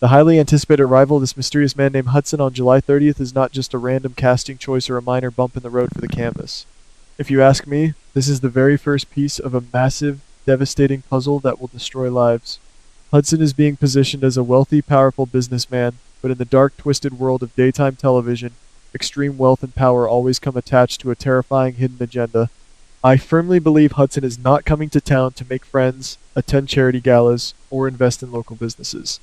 The highly anticipated arrival of this mysterious man named Hudson on July 30th is not just a random casting choice or a minor bump in the road for the canvas. If you ask me, this is the very first piece of a massive, devastating puzzle that will destroy lives. Hudson is being positioned as a wealthy, powerful businessman, but in the dark, twisted world of daytime television, extreme wealth and power always come attached to a terrifying hidden agenda. I firmly believe Hudson is not coming to town to make friends, attend charity galas, or invest in local businesses.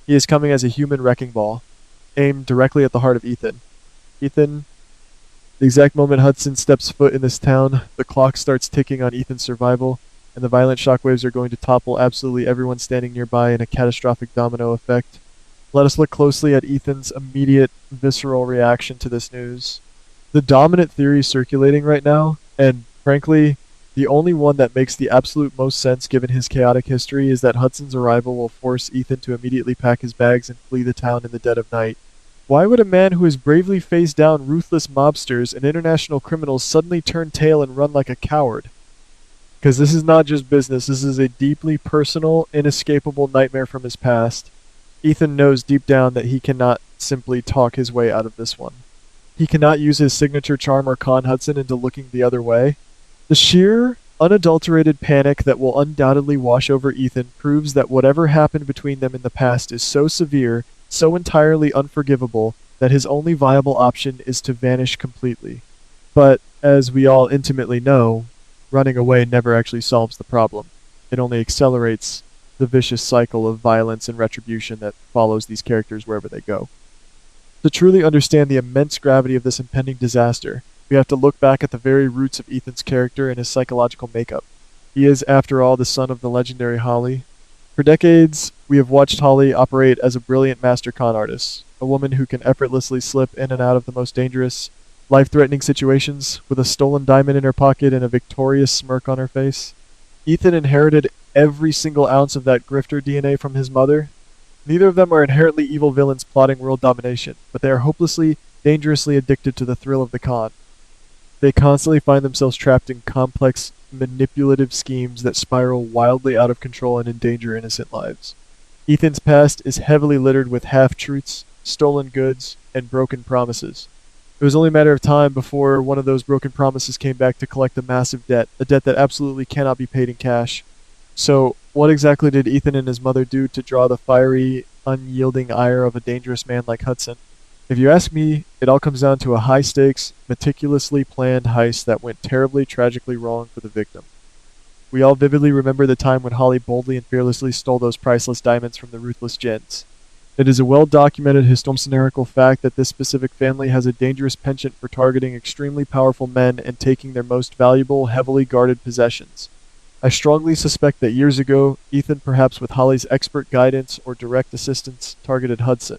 He is coming as a human wrecking ball, aimed directly at the heart of Ethan. Ethan, the exact moment Hudson steps foot in this town, the clock starts ticking on Ethan's survival, and the violent shockwaves are going to topple absolutely everyone standing nearby in a catastrophic domino effect. Let us look closely at Ethan's immediate, visceral reaction to this news. The dominant theory circulating right now, and frankly, the only one that makes the absolute most sense given his chaotic history, is that Hudson's arrival will force Ethan to immediately pack his bags and flee the town in the dead of night. Why would a man who has bravely faced down ruthless mobsters and international criminals suddenly turn tail and run like a coward? Because this is not just business, this is a deeply personal, inescapable nightmare from his past. Ethan knows deep down that he cannot simply talk his way out of this one. He cannot use his signature charm or con Hudson into looking the other way. The sheer, unadulterated panic that will undoubtedly wash over Ethan proves that whatever happened between them in the past is so severe, so entirely unforgivable, that his only viable option is to vanish completely. But, as we all intimately know, running away never actually solves the problem. It only accelerates the vicious cycle of violence and retribution that follows these characters wherever they go. To truly understand the immense gravity of this impending disaster, we have to look back at the very roots of Ethan's character and his psychological makeup. He is, after all, the son of the legendary Holly. For decades, we have watched Holly operate as a brilliant master con artist, a woman who can effortlessly slip in and out of the most dangerous, life-threatening situations with a stolen diamond in her pocket and a victorious smirk on her face. Ethan inherited every single ounce of that grifter DNA from his mother. Neither of them are inherently evil villains plotting world domination, but they are hopelessly, dangerously addicted to the thrill of the con. They constantly find themselves trapped in complex, manipulative schemes that spiral wildly out of control and endanger innocent lives. Ethan's past is heavily littered with half-truths, stolen goods, and broken promises. It was only a matter of time before one of those broken promises came back to collect a massive debt, a debt that absolutely cannot be paid in cash. So, what exactly did Ethan and his mother do to draw the fiery, unyielding ire of a dangerous man like Hudson? If you ask me, it all comes down to a high-stakes, meticulously planned heist that went terribly, tragically wrong for the victim. We all vividly remember the time when Holly boldly and fearlessly stole those priceless diamonds from the ruthless Jens. It is a well-documented historical fact that this specific family has a dangerous penchant for targeting extremely powerful men and taking their most valuable, heavily guarded possessions. I strongly suspect that years ago, Ethan, perhaps with Holly's expert guidance or direct assistance, targeted Hudson.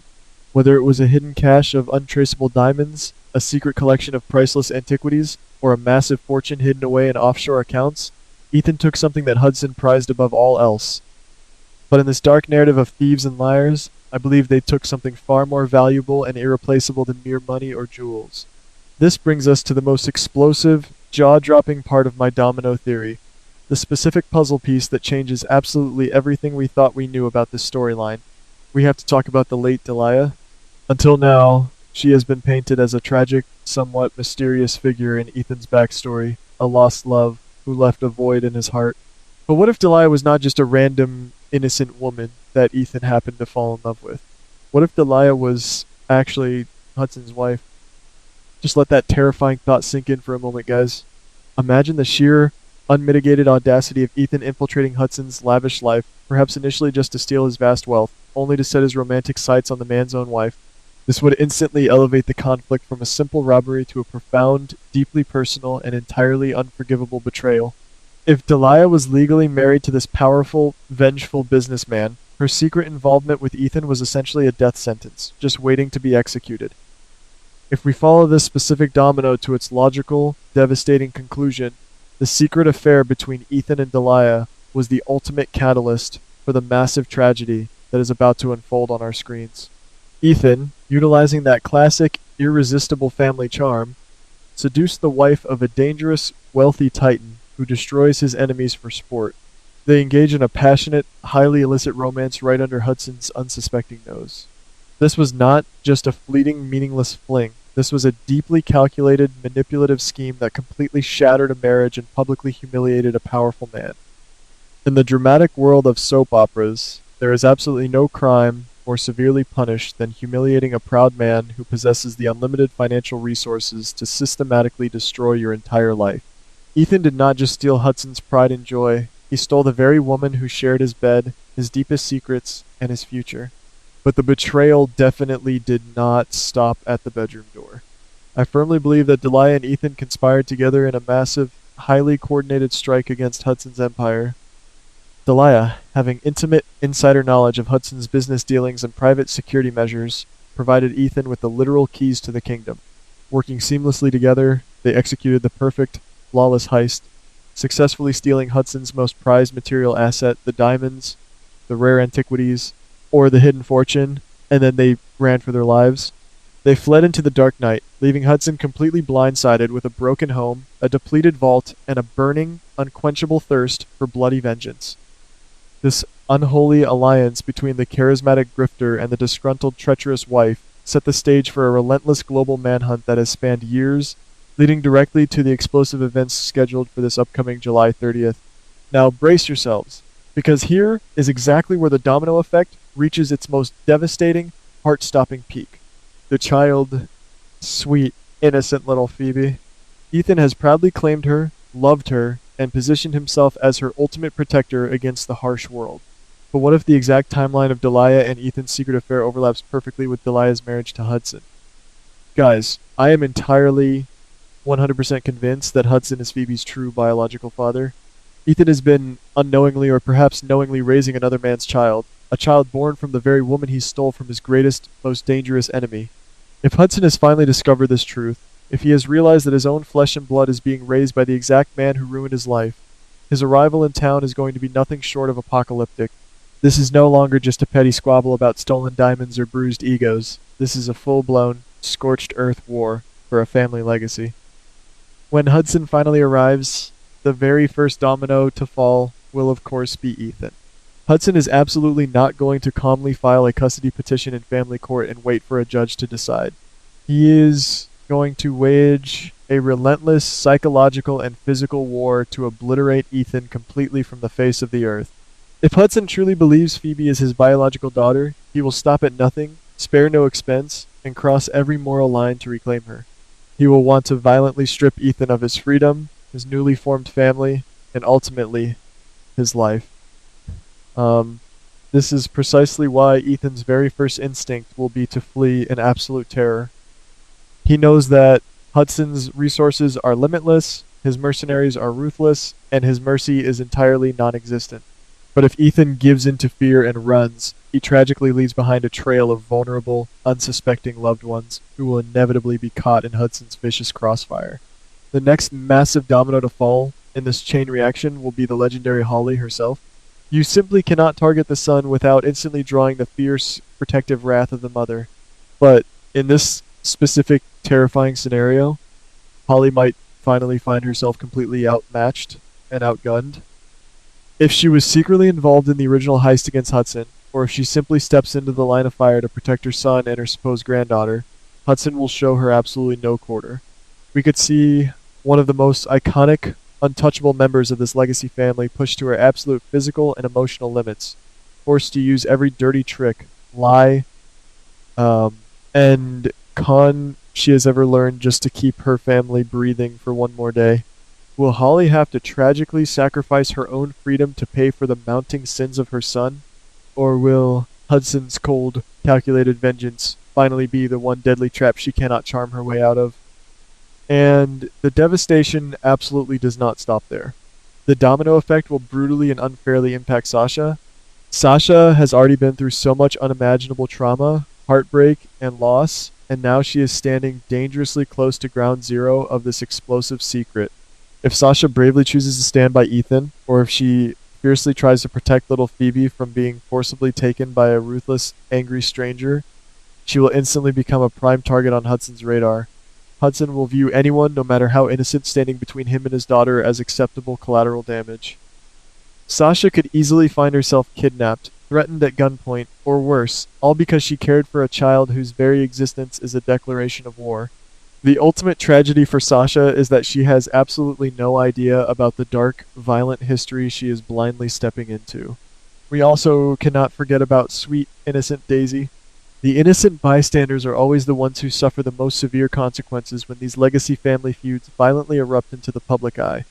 Whether it was a hidden cache of untraceable diamonds, a secret collection of priceless antiquities, or a massive fortune hidden away in offshore accounts, Ethan took something that Hudson prized above all else. But in this dark narrative of thieves and liars, I believe they took something far more valuable and irreplaceable than mere money or jewels. This brings us to the most explosive, jaw-dropping part of my domino theory, the specific puzzle piece that changes absolutely everything we thought we knew about this storyline. We have to talk about the late Delia. Until now, she has been painted as a tragic, somewhat mysterious figure in Ethan's backstory, a lost love who left a void in his heart. But what if Delia was not just a random, innocent woman that Ethan happened to fall in love with? What if Delia was actually Hudson's wife? Just let that terrifying thought sink in for a moment, guys. Imagine the sheer, unmitigated audacity of Ethan infiltrating Hudson's lavish life, perhaps initially just to steal his vast wealth, only to set his romantic sights on the man's own wife. This would instantly elevate the conflict from a simple robbery to a profound, deeply personal, and entirely unforgivable betrayal. If Delia was legally married to this powerful, vengeful businessman, her secret involvement with Ethan was essentially a death sentence, just waiting to be executed. If we follow this specific domino to its logical, devastating conclusion, the secret affair between Ethan and Delia was the ultimate catalyst for the massive tragedy that is about to unfold on our screens. Ethan, utilizing that classic, irresistible family charm, seduced the wife of a dangerous, wealthy titan who destroys his enemies for sport. They engage in a passionate, highly illicit romance right under Hudson's unsuspecting nose. This was not just a fleeting, meaningless fling. This was a deeply calculated, manipulative scheme that completely shattered a marriage and publicly humiliated a powerful man. In the dramatic world of soap operas, there is absolutely no crime more severely punished than humiliating a proud man who possesses the unlimited financial resources to systematically destroy your entire life. Ethan did not just steal Hudson's pride and joy, he stole the very woman who shared his bed, his deepest secrets, and his future. But the betrayal definitely did not stop at the bedroom door. I firmly believe that Delia and Ethan conspired together in a massive, highly coordinated strike against Hudson's empire. Delia, having intimate insider knowledge of Hudson's business dealings and private security measures, provided Ethan with the literal keys to the kingdom. Working seamlessly together, they executed the perfect, flawless heist, successfully stealing Hudson's most prized material asset, the diamonds, the rare antiquities, or the hidden fortune, and then they ran for their lives. They fled into the dark night, leaving Hudson completely blindsided with a broken home, a depleted vault, and a burning, unquenchable thirst for bloody vengeance. This unholy alliance between the charismatic grifter and the disgruntled, treacherous wife set the stage for a relentless global manhunt that has spanned years, leading directly to the explosive events scheduled for this upcoming July 30th. Now brace yourselves, because here is exactly where the domino effect reaches its most devastating, heart-stopping peak. The child, sweet, innocent little Phoebe. Ethan has proudly claimed her, loved her, and positioned himself as her ultimate protector against the harsh world. But what if the exact timeline of Delia and Ethan's secret affair overlaps perfectly with Delia's marriage to Hudson? Guys, I am entirely 100% convinced that Hudson is Phoebe's true biological father. Ethan has been unknowingly or perhaps knowingly raising another man's child, a child born from the very woman he stole from his greatest, most dangerous enemy. If Hudson has finally discovered this truth, if he has realized that his own flesh and blood is being raised by the exact man who ruined his life, his arrival in town is going to be nothing short of apocalyptic. This is no longer just a petty squabble about stolen diamonds or bruised egos. This is a full-blown, scorched earth war for a family legacy. When Hudson finally arrives, the very first domino to fall will of course be Ethan. Hudson is absolutely not going to calmly file a custody petition in family court and wait for a judge to decide. He is going to wage a relentless psychological and physical war to obliterate Ethan completely from the face of the earth. If Hudson truly believes Phoebe is his biological daughter, he will stop at nothing, spare no expense, and cross every moral line to reclaim her. He will want to violently strip Ethan of his freedom, his newly formed family, and ultimately, his life. This is precisely why Ethan's very first instinct will be to flee in absolute terror. He knows that Hudson's resources are limitless, his mercenaries are ruthless, and his mercy is entirely non-existent. But if Ethan gives in to fear and runs, he tragically leaves behind a trail of vulnerable, unsuspecting loved ones who will inevitably be caught in Hudson's vicious crossfire. The next massive domino to fall in this chain reaction will be the legendary Holly herself. You simply cannot target the son without instantly drawing the fierce, protective wrath of the mother. But in this specific terrifying scenario, Holly might finally find herself completely outmatched and outgunned. If she was secretly involved in the original heist against Hudson, or if she simply steps into the line of fire to protect her son and her supposed granddaughter, Hudson will show her absolutely no quarter. We could see one of the most iconic, untouchable members of this legacy family pushed to her absolute physical and emotional limits, forced to use every dirty trick, lie, and con she has ever learned just to keep her family breathing for one more day. Will Holly have to tragically sacrifice her own freedom to pay for the mounting sins of her son? Or will Hudson's cold, calculated vengeance finally be the one deadly trap she cannot charm her way out of? And the devastation absolutely does not stop there. The domino effect will brutally and unfairly impact Sasha. Sasha has already been through so much unimaginable trauma, heartbreak, and loss, and now she is standing dangerously close to ground zero of this explosive secret. If Sasha bravely chooses to stand by Ethan, or if she fiercely tries to protect little Phoebe from being forcibly taken by a ruthless, angry stranger, she will instantly become a prime target on Hudson's radar. Hudson will view anyone, no matter how innocent, standing between him and his daughter as acceptable collateral damage. Sasha could easily find herself kidnapped, threatened at gunpoint, or worse, all because she cared for a child whose very existence is a declaration of war. The ultimate tragedy for Sasha is that she has absolutely no idea about the dark, violent history she is blindly stepping into. We also cannot forget about sweet, innocent Daisy. The innocent bystanders are always the ones who suffer the most severe consequences when these legacy family feuds violently erupt into the public eye.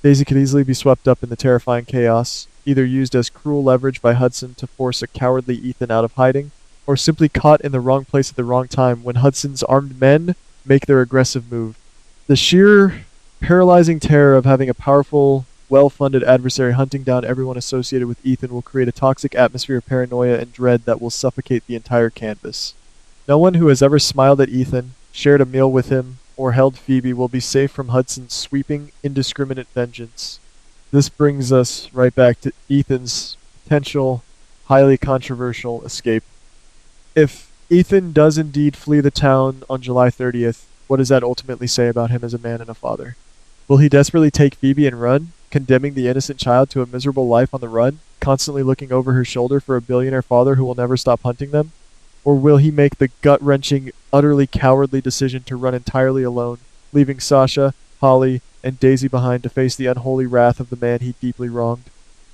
Daisy could easily be swept up in the terrifying chaos, either used as cruel leverage by Hudson to force a cowardly Ethan out of hiding, or simply caught in the wrong place at the wrong time when Hudson's armed men make their aggressive move. The sheer paralyzing terror of having a powerful, well-funded adversary hunting down everyone associated with Ethan will create a toxic atmosphere of paranoia and dread that will suffocate the entire canvas. No one who has ever smiled at Ethan, shared a meal with him, or held Phoebe will be safe from Hudson's sweeping, indiscriminate vengeance. This brings us right back to Ethan's potential, highly controversial escape. If Ethan does indeed flee the town on July 30th, what does that ultimately say about him as a man and a father? Will he desperately take Phoebe and run, condemning the innocent child to a miserable life on the run, constantly looking over her shoulder for a billionaire father who will never stop hunting them? Or will he make the gut-wrenching, utterly cowardly decision to run entirely alone, leaving Sasha, Holly, and Daisy behind to face the unholy wrath of the man he deeply wronged?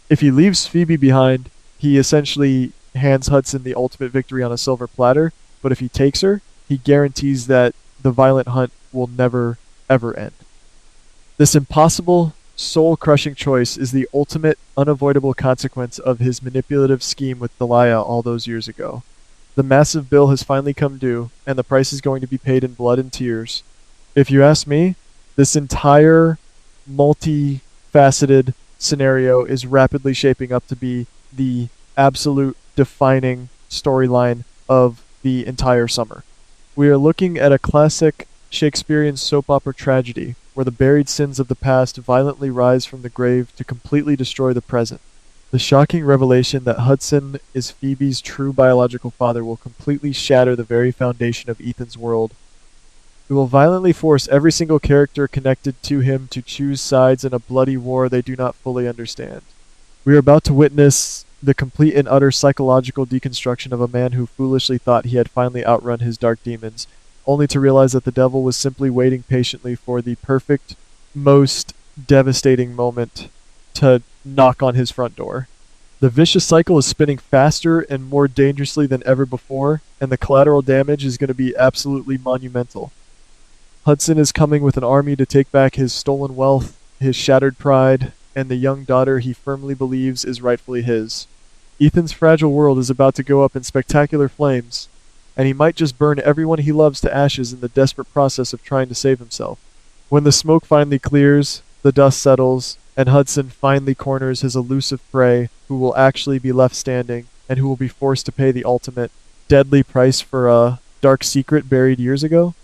If he leaves Phoebe behind, he essentially hands Hudson the ultimate victory on a silver platter, but if he takes her, he guarantees that the violent hunt will never, ever end. This impossible, soul-crushing choice is the ultimate, unavoidable consequence of his manipulative scheme with Delia all those years ago. The massive bill has finally come due, and the price is going to be paid in blood and tears. If you ask me, this entire multifaceted scenario is rapidly shaping up to be the absolute defining storyline of the entire summer. We are looking at a classic Shakespearean soap opera tragedy, where the buried sins of the past violently rise from the grave to completely destroy the present. The shocking revelation that Hudson is Phoebe's true biological father will completely shatter the very foundation of Ethan's world. It will violently force every single character connected to him to choose sides in a bloody war they do not fully understand. We are about to witness the complete and utter psychological deconstruction of a man who foolishly thought he had finally outrun his dark demons, only to realize that the devil was simply waiting patiently for the perfect, most devastating moment to knock on his front door. The vicious cycle is spinning faster and more dangerously than ever before, and the collateral damage is going to be absolutely monumental. Hudson is coming with an army to take back his stolen wealth, his shattered pride, and the young daughter he firmly believes is rightfully his. Ethan's fragile world is about to go up in spectacular flames, and he might just burn everyone he loves to ashes in the desperate process of trying to save himself. When the smoke finally clears, the dust settles, and Hudson finally corners his elusive prey, who will actually be left standing, and who will be forced to pay the ultimate, deadly price for a dark secret buried years ago,